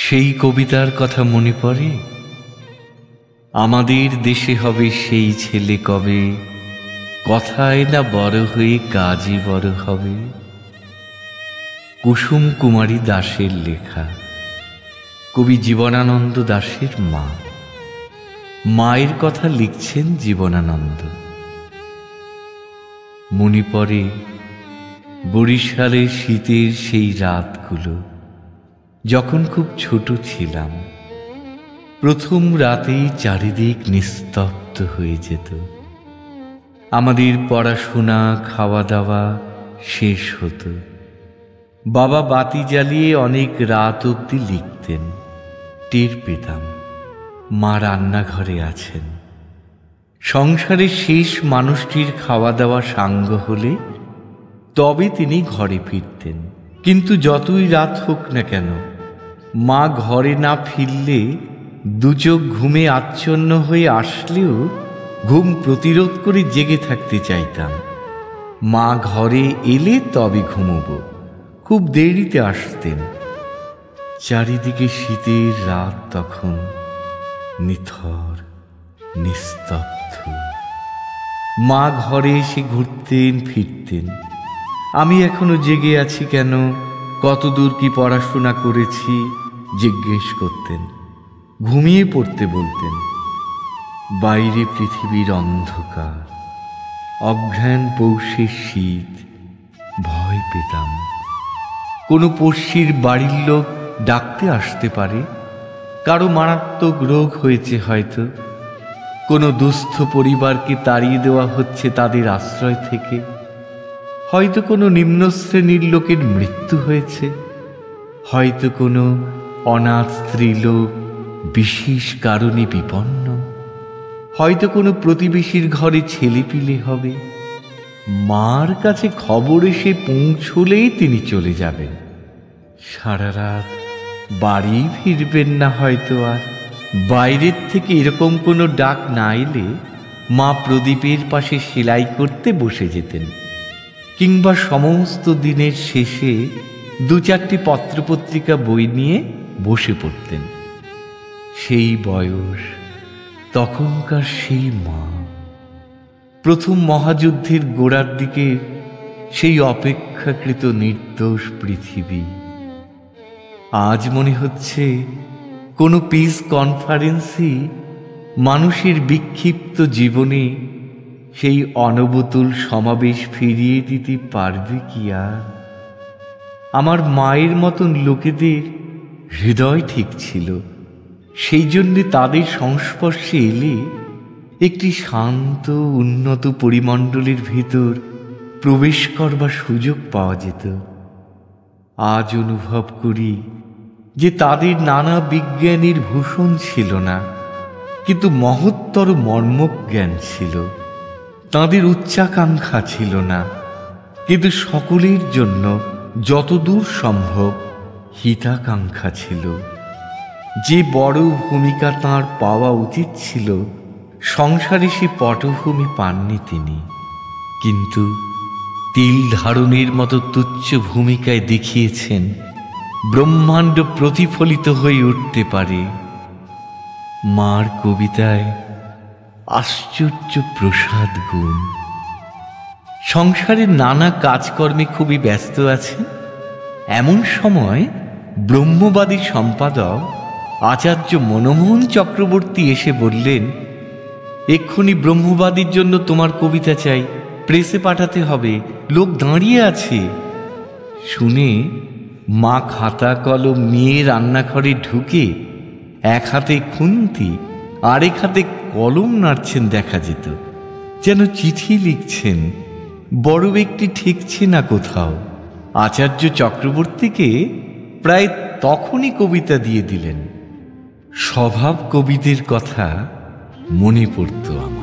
সেই কবিতার কথা মনে পড়ে, আমাদের দেশে হবে সেই ছেলে কবে, কথায় না বড় হয়ে কাজে বড় হবে। কুসুম কুমারী দাসের লেখা, কবি জীবনানন্দ দাশের মা। মায়ের কথা লিখছেন জীবনানন্দ। মনে পড়ে বরিশালের শীতের সেই রাতগুলো, যখন খুব ছোট ছিলাম। প্রথম রাতেই চারিদিক নিস্তব্ধ হয়ে যেত। আমাদের পড়াশোনা খাওয়া দাওয়া শেষ হতো। বাবা বাতি জ্বালিয়ে অনেক রাত অবধি লিখতেন। টের পেতাম মা রান্নাঘরে আছেন। সংসারের শেষ মানুষটির খাওয়া দাওয়া সাঙ্গ হলে তবে তিনি ঘরে ফিরতেন। কিন্তু যতই রাত হোক না কেন, মা ঘরে না ফিরলে দুচোখ ঘুমে আচ্ছন্ন হয়ে আসলেও ঘুম প্রতিরোধ করে জেগে থাকতে চাইতাম। মা ঘরে এলে তবে ঘুমোবো। খুব দেরিতে আসতেন। চারিদিকে শীতের রাত তখন নিথর নিস্তব্ধ। মা ঘরে এসে ঘুরতেন ফিরতেন। আমি এখনো জেগে আছি কেন, কতদূর কি পড়াশোনা করেছি জিজ্ঞেস করতেন। ঘুমিয়ে পড়তে বলতেন। বাইরে পৃথিবীর অন্ধকার, অঘ্রাণ পৌষের শীত। ভয় পেতাম কোনো পড়শির বাড়ির লোক ডাকতে আসতে পারে। কারো মারাত্মক রোগ হয়েছে হয়তো, কোনো দুস্থ পরিবারকে তাড়িয়ে দেওয়া হচ্ছে তাদের আশ্রয় থেকে। হয়তো কোনো নিম্ন শ্রেণীর লোকের মৃত্যু হয়েছে। হয়তো কোনো অনাথ স্ত্রীলোক বিশেষ কারণে বিপন্ন। হয়তো কোনো প্রতিবেশীর ঘরে ছেলেপিলে হবে। মার কাছে খবর এসে পৌঁছলেই তিনি চলে যাবেন। সারা রাত বাড়ি ফিরবেন না হয়তো আর। বাইরের থেকে এরকম কোনো ডাক না এলে মা প্রদীপের পাশে সেলাই করতে বসে যেতেন। কিংবা সমস্ত দিনের শেষে দু চারটি পত্রপত্রিকা বই নিয়ে বসে পড়তেন। সেই বয়স, তখনকার সেই মা। প্রথম মহাযুদ্ধের গোড়ার দিকে সেই অপেক্ষাকৃত নির্দোষ পৃথিবী। আজ মনে হচ্ছে কোনো পিস কনফারেন্সই মানুষের বিক্ষিপ্ত জীবনে সেই অনবতুল সমাবেশ ফিরিয়ে দিতে পারবে কি আর। আমার মায়ের মতন লোকেদের হৃদয় ঠিক ছিল। সেই জন্যে তাদের সংস্পর্শে এলে একটি শান্ত উন্নত পরিমণ্ডলের ভিতর প্রবেশ করবার সুযোগ পাওয়া যেত। আজ অনুভব করি যে তাদের নানা বিজ্ঞানীর ভূষণ ছিল না, কিন্তু মহত্তর মর্মজ্ঞান ছিল। তাঁদের উচ্চাকাঙ্ক্ষা ছিল না, কিন্তু সকলের জন্য যতদূর সম্ভব হিতাকাঙ্ক্ষা ছিল। যে বড় ভূমিকা তাঁর পাওয়া উচিত ছিল, সংসারে সে পটভূমি পাননি তিনি। কিন্তু তিল ধারণের মতো তুচ্ছ ভূমিকায় দেখিয়েছেন ব্রহ্মাণ্ড প্রতিফলিত হয়ে উঠতে পারে। মার কবিতায় আশ্চর্য প্রসাদ গুণ। সংসারের নানা কাজকর্মে খুবই ব্যস্ত আছেন। এমন সময় ব্রহ্মবাদী সম্পাদক আচার্য মনমোহন চক্রবর্তী এসে বললেন, এক্ষুনি ব্রহ্মবাদীর জন্য তোমার কবিতা চাই, প্রেসে পাঠাতে হবে, লোক দাঁড়িয়ে আছে। শুনে মা খাতা কলম নিয়ে রান্নাঘরে ঢুকে এক হাতে খুন্তি আরেক হাতে কলম নাড়ছেন দেখা যেত। যেন চিঠি লিখছেন। বড় ব্যক্তি ঠেকছে না কোথাও। আচার্য চক্রবর্তীকে প্রায় তখনই কবিতা দিয়ে দিলেন। স্বভাব কবিদের কথা মনে পড়ত আমার।